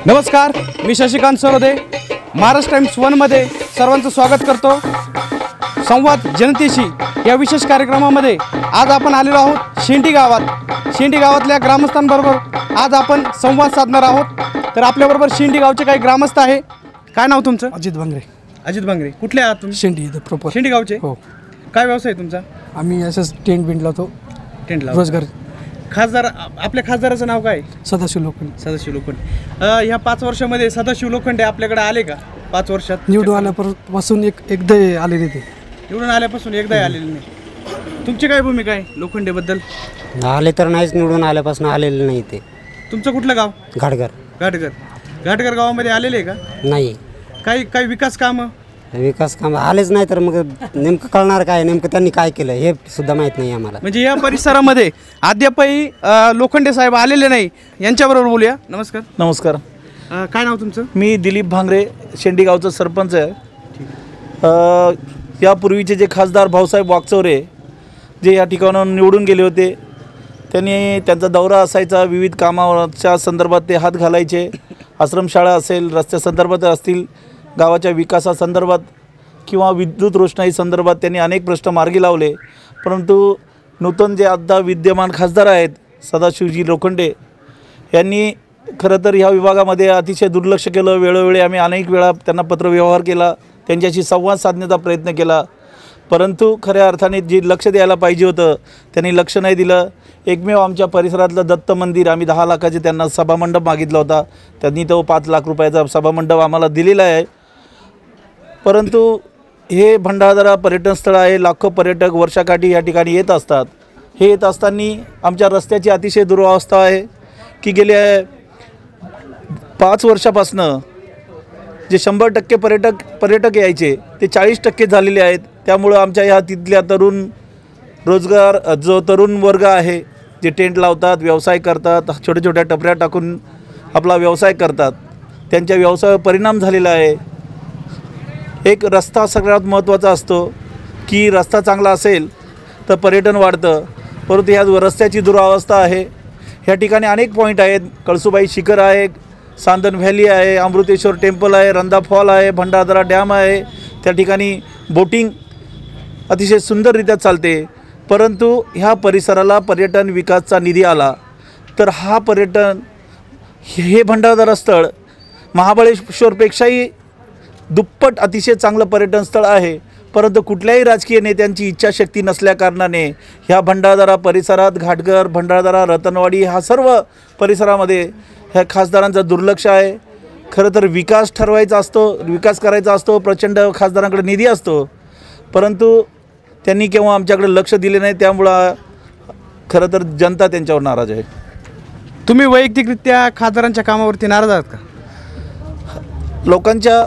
नमस्कार, मी शशिकांत सरोदे. महाराष्ट्र टाइम्स 1 मध्ये सर्वांचं स्वागत करतो. संवाद जनतेशी या विशेष कार्यक्रमामध्ये आज आपण आलेलो आहोत शेंडी गावात. शेंडी गावातल्या ग्रामस्थांबरोबर आज आपण संवाद साधणार आहोत. तर आपल्याबरोबर शेंडी गावचे काही ग्रामस्थ आहे. काय नाव तुमचं? अजित भांगरे. अजित भांगरे. कुठले आहात तुम्ही? शेंडी इथं प्रॉपर. शेंडी गावचे? हो. काय व्यवसाय आहे तुमचा? आम्ही असंच टेंट बिंट लावतो. टेंट लावतो. रोजगार. खासदार, आपल्या खासदाराचं नाव काय? सदाशिव लोखंडे. सदाशिव लोखंडे. ह्या 5 वर्षामध्ये सदाशिव लोखंडे आपल्याकडे आले का? 5 वर्षात निवडून आल्यापासून एकदा आलेले ते. निवडून आल्यापासून एकदाही आलेले नाही. तुमची काय भूमिका आहे लोखंडेबद्दल? आले तर नाहीच, निवडून आल्यापासून आलेले नाही ते. तुमचं कुठलं गाव? घाटघर. घाटघर. घाटघर गावामध्ये आलेले आहे का? नाही. काही विकास कामं? विकास काम आलेच नाही तर मग नेमकं कळणार काय, नेमकं त्यांनी काय केलं हे सुद्धा माहीत नाही आम्हाला. म्हणजे या परिसरामध्ये अद्यापही लोखंडे साहेब आलेले नाही. यांच्याबरोबर बोलूया. नमस्कार. नमस्कार. काय नाव तुमचं? मी दिलीप भांगरे, शेंडी गावचा सरपंच आहे. यापूर्वीचे जे खासदार भाऊसाहेब वागचौरे जे या ठिकाणाहून निवडून गेले होते, त्यांनी त्यांचा दौरा असायचा. विविध कामाच्या संदर्भात ते हात घालायचे. आश्रमशाळा असेल, रस्त्यासंदर्भात असतील, गावाच्या विकासासंदर्भात किंवा विद्युत रोषणाई संदर्भात त्यांनी अनेक प्रश्न मार्गी लावले. परंतु नूतन जे आता विद्यमान खासदार आहेत सदाशिवजी लोखंडे यांनी खरं तर ह्या विभागामध्ये अतिशय दुर्लक्ष केलं. वेळोवेळी आम्ही अनेक वेळा त्यांना पत्रव्यवहार केला, त्यांच्याशी संवाद साधण्याचा प्रयत्न केला, परंतु खऱ्या अर्थाने जे लक्ष द्यायला पाहिजे होतं त्यांनी लक्ष नाही दिलं. एकमेव आमच्या परिसरातलं दत्त मंदिर, आम्ही 10 लाखाचे त्यांना सभामंडप मागितला होता, त्यांनी तो 5 लाख रुपयाचा सभामंडप आम्हाला दिलेला आहे. परंतु हे भंडारदरा पर्यटन स्थळ आहे. लाखो पर्यटक वर्षाकाठी या ठिकाणी येत असतात. हे येत असताना आमच्या रस्त्याची अतिशय दुरवस्था आहे की गेल्या 5 वर्षापासनं जे 100% पर्यटक यायचे ते 40% झालेले आहेत. त्यामुळं आमच्या ह्या तिथल्या रोजगार जो तरुण वर्ग आहे जे टेंट लावतात, व्यवसाय करतात, छोट्या छोट्या टपऱ्या टाकून आपला व्यवसाय करतात, त्यांच्या व्यवसायावर परिणाम झालेला आहे. एक रस्ता सगळ्यात महत्त्वाचा असतो की रस्ता चांगला असेल तर पर्यटन वाढतं, परंतु ह्या रस्त्याची दुरावस्था आहे. ह्या ठिकाणी अनेक पॉईंट आहेत. कळसुबाई शिखर आहे, सांदन व्हॅली आहे, अमृतेश्वर टेम्पल आहे, रंधा फॉल आहे, भंडारदरा डॅम आहे. त्या ठिकाणी बोटिंग अतिशय सुंदररित्या चालते. परंतु ह्या परिसराला पर्यटन विकासचा निधी आला तर हे भंडारदरा स्थळ महाबळेश्वरपेक्षाही दुप्पट अतिशय चांगलं पर्यटन स्थळ आहे. परंतु कुठल्याही राजकीय नेत्यांची इच्छाशक्ती नसल्याकारणाने ह्या भंडारदरा परिसरात घाटघर, भंडारदरा, रतनवाडी ह्या सर्व परिसरामध्ये ह्या खासदारांचं दुर्लक्ष आहे. खरं तर विकास ठरवायचा असतो, विकास करायचा असतो, प्रचंड खासदारांकडे निधी असतो, परंतु त्यांनी केव्हा आमच्याकडे लक्ष दिले नाही. त्यामुळं खरं तर जनता त्यांच्यावर नाराज आहे. तुम्ही वैयक्तिकरित्या खासदारांच्या कामावरती नाराज आहात का? लोकांच्या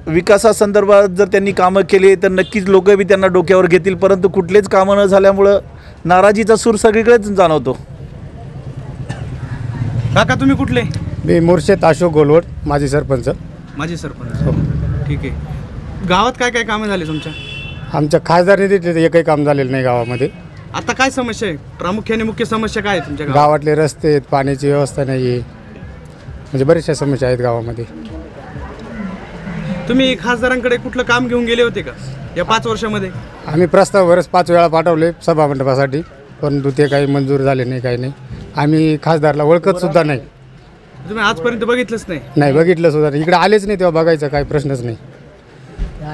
विकासासंदर्भात जर त्यांनी कामं केली तर नक्कीच लोक बी त्यांना डोक्यावर घेतील, परंतु कुठलेच कामं न झाल्यामुळं नाराजीचा सूर सगळीकडेच जाणवतो. काका तुम्ही कुठले? मी मुर्शेद अशोक गोलवड, माजी सरपंच. माझे सरपंच. ठीक आहे. गावात काय काय कामं झाली तुमच्या? आमच्या खासदार निधीत एकही काम झालेलं नाही गावामध्ये. आता काय समस्या आहे? प्रामुख्याने मुख्य समस्या काय आहे तुमच्या गावात? गावातले रस्ते आहेत, पाण्याची व्यवस्था नाही आहे, म्हणजे बऱ्याचशा समस्या आहेत गावामध्ये. तुम्ही खासदारांकडे कुठलं काम घेऊन गेले होते का या 5 वर्षामध्ये? आम्ही प्रस्ताव बरेच 5 वेळा पाठवले सभामंडपासाठी, परंतु ते काही मंजूर झाले नाही, काही नाही. आम्ही खासदारला ओळखत सुद्धा नाही. तुम्ही आजपर्यंत बघितलंच नाही? नाही बघितलं सुद्धा नाही. इकडे आलेच नाही तेव्हा बघायचा काही प्रश्नच नाही.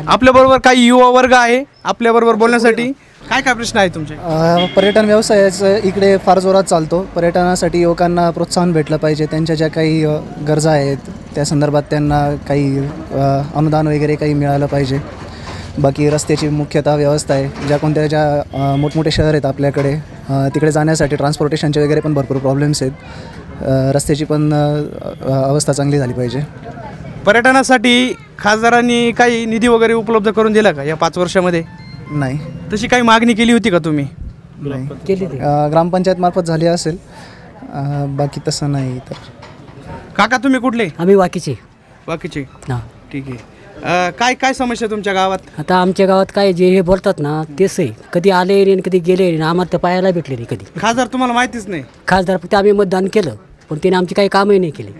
आपल्याबरोबर काही युवा वर्ग आहे आपल्याबरोबर बोलण्यासाठी. काय काय प्रश्न आहे तुमचे? पर्यटन व्यवसायाचं इकडे फार जोरात चालतो. पर्यटनासाठी युवकांना प्रोत्साहन भेटलं पाहिजे. त्यांच्या ज्या काही गरजा आहेत त्या संदर्भात त्यांना काही अनुदान वगैरे काही मिळालं पाहिजे. बाकी रस्त्याची मुख्यतः व्यवस्था आहे. ज्या मोठमोठे शहर आहेत आपल्याकडे, तिकडे जाण्यासाठी ट्रान्सपोर्टेशनचे वगैरे पण भरपूर प्रॉब्लेम्स आहेत. रस्त्याची पण अवस्था चांगली झाली पाहिजे. पर्यटनासाठी खासदारांनी काही निधी वगैरे उपलब्ध करून दिला का या 5 वर्षामध्ये? नाही. तशी काही मागणी केली होती का तुम्ही? नाही केली. ग्रामपंचायत मार्फत झाली असेल, बाकी तसं नाही. तर काका तुम्ही कुठले? आम्ही वाकीचे. बाकीचे. हां. ठीक आहे. काय काय समस्या तुमच्या गावात? आता आमच्या गावात काय जे हे बोलतात ना तेच आहे. कधी आले नाही, कधी गेले नाही, आम्हाला तर पाहायला भेटले नाही कधी. खासदार तुम्हाला माहितीच नाही? खासदार फक्त आम्ही मतदान केलं, पण त्याने आमची काही कामही नाही केली.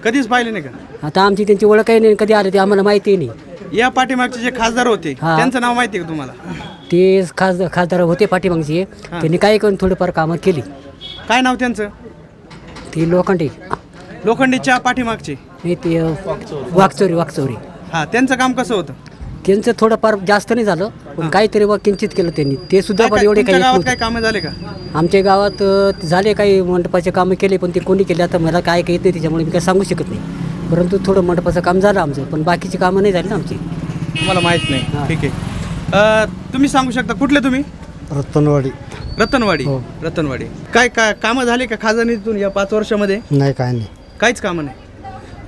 कधीच पाहिले नाही का? आता आमची त्यांची ओळखही नाही, कधी आले ते आम्हाला माहिती नाही. या पाठीमागचे जे खासदार होते हा. त्यांचं नाव माहिती आहे का तुम्हाला? ते खासदार होते पाठीमागचे, त्यांनी काय करून थोडीफार कामं केली. काय नाव त्यांचं? ती लोखंडे लोखंडीच्या पाठीमागचे. नाही ते वाकचौरी. हा, त्यांचं काम कसं होतं? त्यांचं थोडंफार जास्त नाही झालं, पण काहीतरी किंचित केलं त्यांनी. ते सुद्धा पण एवढे तुमच्या काही गावात येत काय कामं झाले का? नव्हते. आमच्या गावात झाले काही मंडपाचे कामं केले, पण ते कोणी केले आता मला काय काही येत नाही, त्याच्यामुळे मी काय सांगू शकत नाही. परंतु थोडं मंडपाचं काम झालं आमचं, पण बाकीची कामं नाही झाली ना आमची. तुम्हाला माहित नाही? ठीक आहे. तुम्ही सांगू शकता कुठले तुम्ही? रतनवाडी. रतनवाडी. काय काय कामं झाली का खासदारनीतून या 5 वर्षामध्ये? नाही काय नाही, काहीच कामं नाही.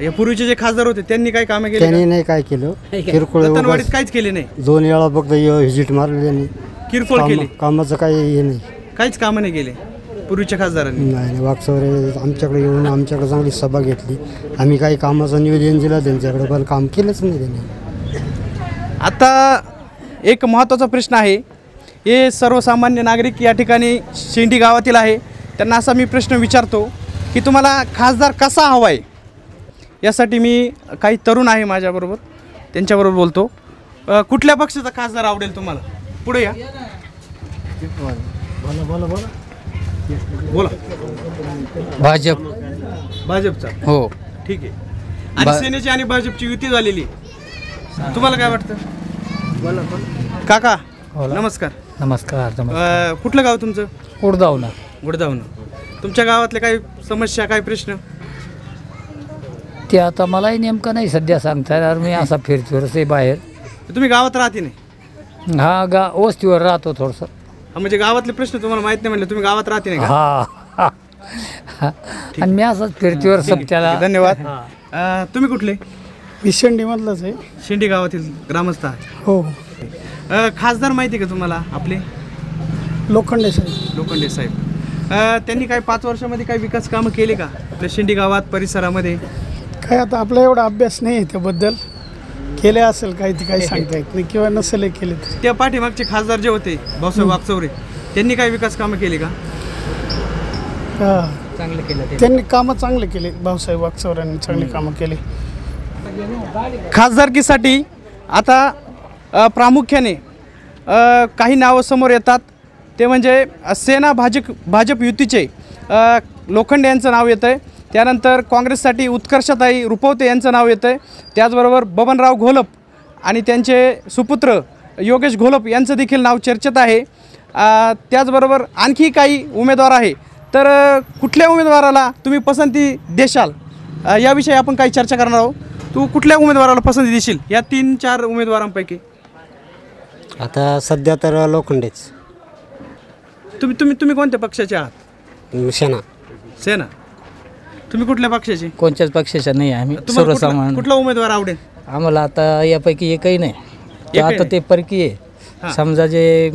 या पूर्वीचे जे खासदार होते त्यांनी काय कामं केली का? नाही काय केलं. किरकोळ रतनवाडीत काहीच केले नाही. 2 वेळा फक्त व्हिजिट मारली त्यांनी. किरकोळ केली, कामाचं काही हे नाही. काहीच कामं नाही केले पूर्वीच्या खासदारांनी. नाही वाकचौरे आमच्याकडे येऊन आमच्याकडे चांगली सभा घेतली. आम्ही काही कामाचं नियोजन दिलं त्यांच्याकडे, पण काम केलंच नाही त्यांनी. आता एक महत्त्वाचा प्रश्न आहे. हे सर्वसामान्य नागरिक या ठिकाणी शेंडी गावातील आहे. त्यांना असा मी प्रश्न विचारतो की तुम्हाला खासदार कसा हवा आहे? यासाठी मी काही तरुण आहे माझ्याबरोबर, त्यांच्याबरोबर बोलतो. कुठल्या पक्षाचा खासदार आवडेल तुम्हाला? पुढे या. बोला. भाजपचा. हो. ठीक आहे. आणि सेनेची आणि भाजपची युती झालेली, तुम्हाला काय वाटतं? काका नमस्कार. नमस्कार. कुठलं गाव तुमचं? उडदावना. गुडदावनं. तुमच्या गावातल्या काही समस्या, काही प्रश्न? ते आता मलाही नेमकं नाही सध्या सांगता येणार, मी असा फिरतोरच आहे बाहेर. तुम्ही गावात राहते नाही? हा, वस्तीवर राहतो थोडंसं. म्हणजे गावातले प्रश्न तुम्हाला माहित नाही म्हणले, तुम्ही गावात राहते नाही का? हा. आणि मी असंच फिरतीवर सप्त्याला. धन्यवाद. तुम्ही कुठले? शेंडीमधलंच आहे. शेंडी गावातील ग्रामस्थ आहे. हो. खासदार माहिती आहे का तुम्हाला आपले? लोखंडे साहेब. लोखंडे साहेब. त्यांनी काही 5 वर्षामध्ये काही विकास कामं केले का आपल्या शेंडी गावात परिसरामध्ये? काय आता आपला एवढा अभ्यास नाही आहे त्याबद्दल. केले असेल काही, ते काही सांगता येत नाही, किंवा नसेल केले. त्या पाठीमागचे खासदार जे होते भाऊसाहेब वाकचौरे, त्यांनी काही विकास कामं केली का? चांगलं केलं त्यांनी कामं चांगले केले. भाऊसाहेब वाकचौऱ्यांनी चांगली कामं केली. खासदारकीसाठी आता प्रामुख्याने काही नावं समोर येतात. ते म्हणजे सेना भाजप युतीचे लोखंडे यांचं नाव येतं आहे. त्यानंतर काँग्रेससाठी उत्कर्षताई रुपवते यांचं नाव येतं आहे. त्याचबरोबर बबनराव घोलप आणि त्यांचे सुपुत्र योगेश घोलप यांचं देखील नाव चर्चेत आहे. त्याचबरोबर आणखी काही उमेदवार आहे. तर कुठल्या उमेदवाराला तुम्ही पसंती देशाल याविषयी आपण काही चर्चा करणार आहोत. तू कुठल्या उमेदवाराला पसंती देशील या 3-4 उमेदवारांपैकी? आता सध्या तर लोखंडेच. तुम्ही कोणत्या पक्षाचे आहात? सेना. तुम्ही कुठल्या पक्षाचे? कोणत्याच पक्षाचा नाही आम्ही, तुम्हाला सर्वसामान्य. कुठला उमेदवार आवडेल? आम्हाला आता यापैकी एकही नाही. आता नाही. ते परकीय हां. समजा जे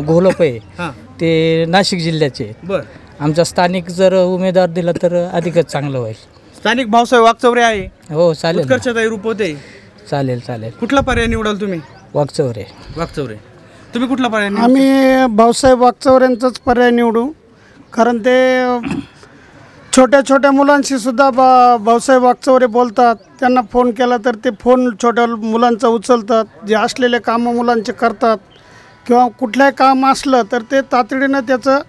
घोलप आहे हां. ते नाशिक जिल्ह्याचे. बरं. आमचा स्थानिक जर उमेदवार दिला तर अधिकच चांगलं होईल. स्थानिक भाऊसाहेब वाकचौरे आहे. हो चालेल ना. उत्कर्षताई रुपवते. चालेल. कुठला पर्याय निवडाल तुम्ही? वाकचौरे. तुम्ही कुठला पर्याय निवडाल? आम्ही भाऊसाहेब वाकचौऱ्यांचाच पर्याय निवडू, कारण ते छोट्या छोट्या मुलांशी सुद्धा भाऊसाहेब वाकचौरे बोलतात. त्यांना फोन केला तर ते फोन छोट्या मुलांचा उचलतात. जे असलेले कामं मुलांचे करतात, किंवा कुठलंही काम असलं तर ते तातडीनं त्याचं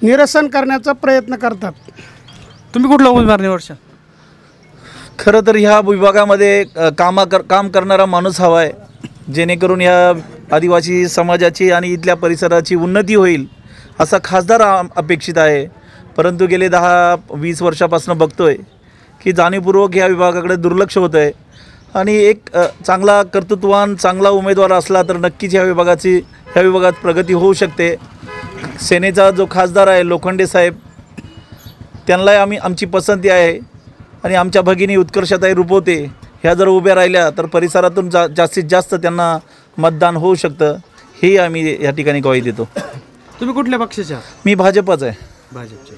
निरसन करण्याचा प्रयत्न करतात. तुम्ही कुठला उमेदवार निवडशाल? खरं तर ह्या विभागामध्ये काम करणारा माणूस हवा आहे, जेणेकरून ह्या आदिवासी समाजाची आणि इथल्या परिसराची उन्नती होईल असा खासदार अपेक्षित आहे. परंतु गेले 10-20 वर्षापासून बघतोय की जाणीवपूर्वक ह्या विभागाकडे दुर्लक्ष होतं आहे. आणि एक चांगला कर्तृत्ववान चांगला उमेदवार असला तर नक्कीच ह्या विभागात प्रगती होऊ शकते. सेनेचा जो खासदार आहे लोखंडे साहेब, त्यांना आमची पसंती आहे. आणि आमच्या भगिनी उत्कर्षताई रुपवते ह्या जर उभ्या राहिल्या तर परिसरातून जास्तीत जास्त त्यांना मतदान होऊ शकतं, हे आम्ही या ठिकाणी ग्वाही देतो. तुम्ही कुठल्या पक्षाचे आहात? मी भाजपच आहे. भाजपचे.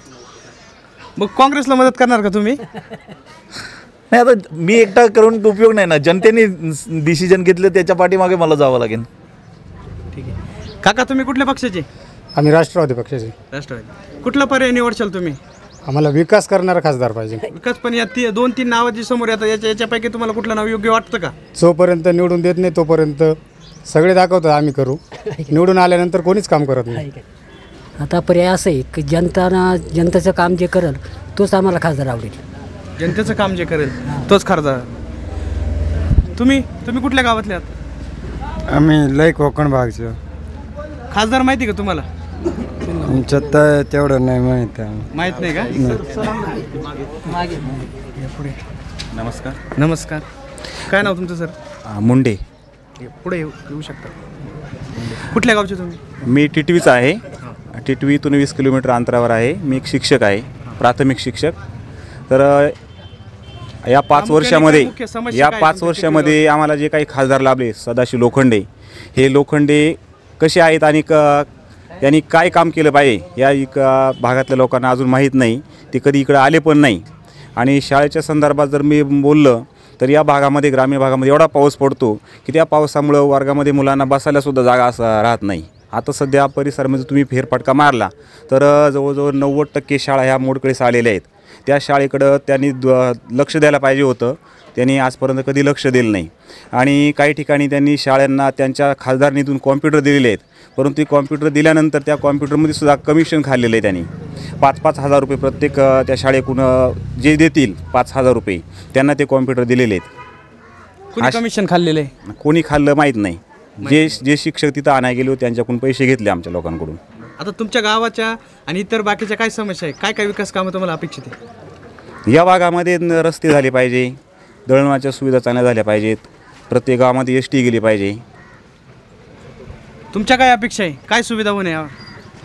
मग काँग्रेसला मदत करणार का तुम्ही? नाही, आता मी एकटा करून उपयोग नाही ना. जनतेने डिसिजन घेतलं, त्याच्या पाठीमागे मला जावं लागेल. ठीक आहे. काका तुम्ही कुठल्या पक्षाचे? आम्ही राष्ट्रवादी पक्षाचे. राष्ट्रवादी. कुठला पर्याय निवडशाल तुम्ही? आम्हाला विकास करणारा खासदार पाहिजे. विकास पण या 2-3 नावं जी समोर येतात याच्यापैकी तुम्हाला कुठलं नाव योग्य वाटतं का? जोपर्यंत निवडून देत नाही तोपर्यंत सगळे दाखवतात आम्ही करू, निवडून आल्यानंतर कोणीच काम करत नाही. आता पर्याय असं आहे की जनतेचं काम जे करेल तोच आम्हाला खासदार आवडेल. जनतेचं काम जे करेल तोच खासदार. तुम्ही कुठल्या गावातले आहात? आम्ही लय कोकण भागचं. खासदार माहिती का तुम्हाला? आमच्यात तेवढं नाही माहीत. माहित नाही का? नमस्कार. काय नाव तुमचं सर? मुंडे. पुढे येऊ शकता. कुठल्या गावचे तुम्ही? मी टिटवीचा आहे. टिटवीतून 20 किलोमीटर अंतरावर आहे. मी एक शिक्षक आहे, प्राथमिक शिक्षक. तर या 5 वर्षामध्ये आम्हाला जे काही खासदार लाभले, सदाशिव लोखंडे, हे लोखंडे कसे आहेत आणि त्यांनी काय काम केलं पाहिजे या भागातल्या लोकांना अजून माहीत नाही. ते कधी इकडं आले पण नाही. आणि शाळेच्या संदर्भात जर मी बोललं तर या भागामध्ये, ग्रामीण भागामध्ये एवढा पाऊस पडतो की त्या पावसामुळं वर्गामध्ये मुलांना बसायलासुद्धा जागा असं राहत नाही. आता सध्या परिसरामध्ये तुम्ही फेरफटका मारला तर जवळजवळ 90% शाळा ह्या मोडकळीस आलेल्या आहेत. त्या शाळेकडं त्यांनी लक्ष द्यायला पाहिजे होतं. त्यांनी आजपर्यंत कधी लक्ष दिलं नाही. आणि काही ठिकाणी त्यांनी शाळांना त्यांच्या खासदार निधीतून कॉम्प्युटर दिलेले आहेत, परंतु ते कॉम्प्युटर दिल्यानंतर त्या कॉम्प्युटरमध्ये सुद्धा कमिशन खाल्लेलं आहे. त्यांनी 5-5 हजार रुपये प्रत्येक त्या शाळेकडून जे देतील 5,000 रुपये त्यांना ते कॉम्प्युटर दिलेले आहेत. कोणी कमिशन खाल्लेलं आहे? कोणी खाल्लं माहीत नाही. जे शिक्षक तिथं आणायला गेले त्यांच्याकडून पैसे घेतले आमच्या लोकांकडून. आता तुमच्या गावाच्या आणि इतर बाकीच्या काय समस्या आहे? काय विकास कामं तुम्हाला अपेक्षित आहे? या भागामध्ये रस्ते झाले पाहिजे, दळणवळणाच्या सुविधा चांगल्या झाल्या पाहिजेत, प्रत्येक गावामध्ये ST गेली पाहिजे. तुमच्या काय अपेक्षा आहे? काय सुविधा होणे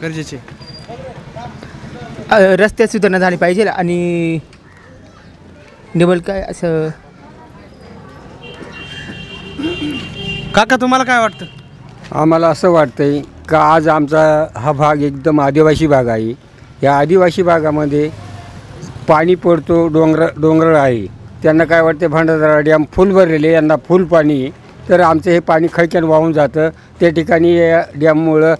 गरजेचे? रस्ते सुधारणा झाली पाहिजे आणि काय असं. काका तुम्हाला काय वाटतं? आम्हाला असं वाटतंय का आज आमचा हा भाग एकदम आदिवासी भाग आहे. या आदिवासी भागामध्ये पाणी पडतो, डोंगर आहे. त्यांना काय वाटते भंडारदरा डॅम फुल भरलेले, यांना फुल पाणी, तर आमचं हे पाणी खळक्यान वाहून जातं. त्या ठिकाणी या डॅममुळं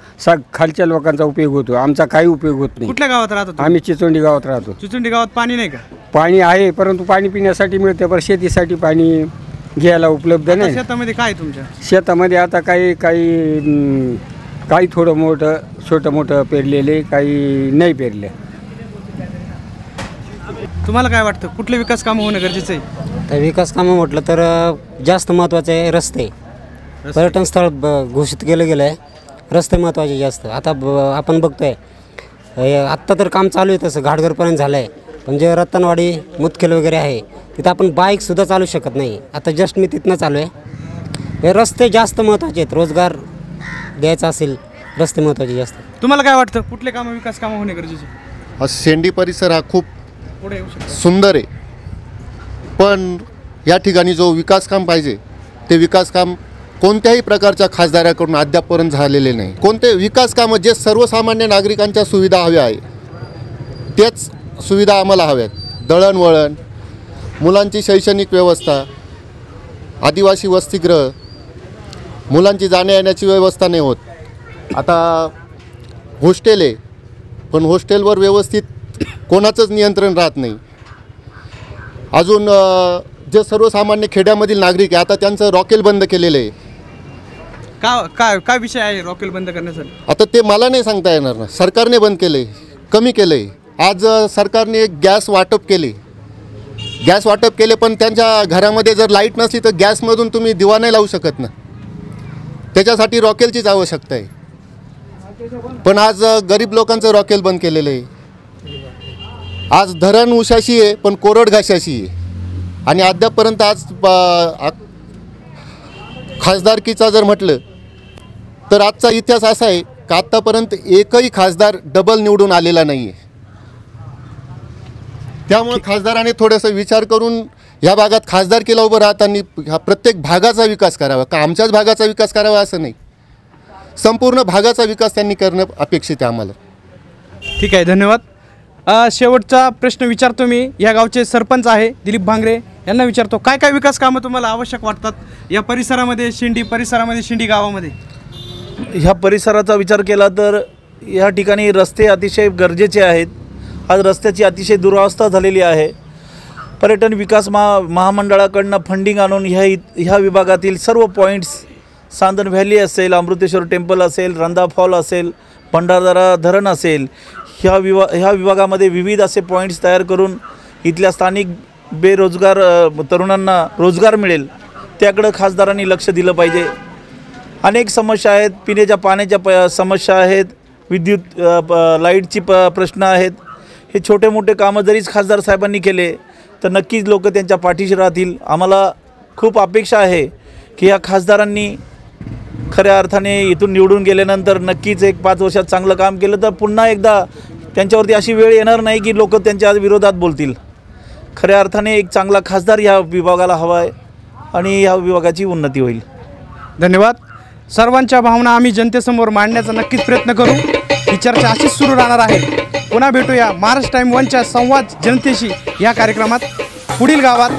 खालच्या लोकांचा उपयोग होतो, आमचा काही उपयोग होत नाही. कुठल्या गावात राहतो? आम्ही चिचोंडी गावात राहतो. चिचोंडी गावात पाणी नाही का? पाणी आहे, परंतु पाणी पिण्यासाठी मिळते, पण शेतीसाठी पाणी घ्यायला उपलब्ध नाही. शेतामध्ये काय तुमच्या? शेतामध्ये आता काही थोडं मोठं छोटं मोठं पेरलेले, काही नाही पेरले. तुम्हाला काय वाटतं कुठले विकास कामं होणं गरजेचं आहे? तर विकास कामं म्हटलं तर जास्त महत्त्वाचे आहे रस्ते. पर्यटन स्थळ घोषित केलं गेलं आहे, रस्ते महत्त्वाचे जास्त. आता आपण बघतोय आत्ता तर काम चालू आहे, तसं घाटघरपर्यंत झालं आहे. पण जे रतनवाडी मुदखेल वगैरे आहे तिथं आपण बाईकसुद्धा चालू शकत नाही. आता जस्ट मी तिथनं चालू आहे. हे रस्ते जास्त महत्त्वाचे आहेत. रोजगार द्यायचा असेल, रस्ते महत्त्वाचे जास्त. तुम्हाला काय वाटतं कुठले कामं, विकास कामं होणे गरजेचे? शेंडी परिसर हा खूप सुंदर आहे, पण या ठिकाणी जो विकास काम पाहिजे ते विकास काम कोणत्याही प्रकारच्या खासदाराकडून अद्यापपर्यंत झालेले नाही. कोणते विकास कामं जे सर्वसामान्य नागरिकांच्या सुविधा हव्या आहे तेच सुविधा आम्हाला हव्यात. दळणवळण, मुलांची शैक्षणिक व्यवस्था, आदिवासी वसतिगृह, मुलांची जाण्या येण्याची व्यवस्था नाही होत. आता हॉस्टेल आहे, पण हॉस्टेलवर व्यवस्थित कोणाचंच नियंत्रण राहत नाही. अजून जे सर्वसामान्य खेड्यामधील नागरिक आहे आता त्यांचं रॉकेल बंद केलेलं आहे. काय विषय आहे रॉकेल बंद करण्यासाठी? आता ते मला नाही सांगता येणार ना. सरकारने बंद केलं आहे, कमी केलं आहे. आज सरकारने गॅस वाटप केले, पण त्यांच्या घरामध्ये जर लाईट नसली तर गॅसमधून तुम्ही दिवा नाही लावू शकत ना. त्याच्यासाठी रॉकेलचीच आवश्यकता आहे. पण आज गरीब लोकांचं रॉकेल बंद केलेलं आहे. आज धरण उशाशी आहे, पण कोरड घाशाशी आहे. आणि अद्यापपर्यंत आज खासदारकीचा जर म्हटलं तर आजचा इतिहास असा आहे की आत्तापर्यंत एकही खासदार डबल निवडून आलेला नाही आहे. त्यामुळे खासदाराने थोडंसं विचार करून या भागात खासदारकीला उभं राहताना ह्या प्रत्येक भागाचा विकास करावा. का आमच्याच भागाचा विकास करावा असं नाही, संपूर्ण भागाचा विकास त्यांनी करणं अपेक्षित आहे आम्हाला. ठीक आहे, धन्यवाद. शेवटचा प्रश्न विचारतो मी. या गावचे सरपंच आहे दिलीप भांगरे, यांना विचारतो काय विकास कामं तुम्हाला आवश्यक वाटतात या परिसरामध्ये, शिंडी गावामध्ये? ह्या परिसराचा विचार केला तर या ठिकाणी रस्ते अतिशय गरजेचे आहेत. आज रस्त्याची अतिशय दुरावस्था झालेली आहे. पर्यटन विकास महामंडळाकडनं फंडिंग आणून ह्या विभागातील सर्व पॉईंट्स, सांदन व्हॅली असेल, अमृतेश्वर टेम्पल असेल, रंधा फॉल असेल, भंडारदरा धरण असेल, ह्या विभागामध्ये विविध असे पॉईंट्स तयार करून इथल्या स्थानिक बेरोजगार तरुणांना रोजगार मिळेल त्याकडं खासदारांनी लक्ष दिलं पाहिजे. अनेक समस्या आहेत, पिण्याच्या पाण्याच्या समस्या आहेत, विद्युत लाईटची प्रश्न आहेत. हे छोटे मोठे कामं जरीच खासदार साहेबांनी केले तर नक्कीच लोक त्यांच्या पाठीशी राहतील. आम्हाला खूप अपेक्षा आहे की या खासदारांनी खऱ्या अर्थाने इथून निवडून गेल्यानंतर नक्कीच एक 5 वर्षात चांगलं काम केलं तर पुन्हा एकदा त्यांच्यावरती अशी वेळ येणार नाही की लोक त्यांच्या विरोधात बोलतील. खऱ्या अर्थाने एक चांगला खासदार ह्या विभागाला हवा आहे आणि ह्या विभागाची उन्नती होईल. धन्यवाद. सर्वांच्या भावना आम्ही जनतेसमोर मांडण्याचा नक्कीच प्रयत्न करू. ही चर्चा अशीच सुरू राहणार आहे. पुन्हा भेटूया महाराष्ट्र टाइम 1च्या संवाद जनतेशी या कार्यक्रमात पुढील गावात.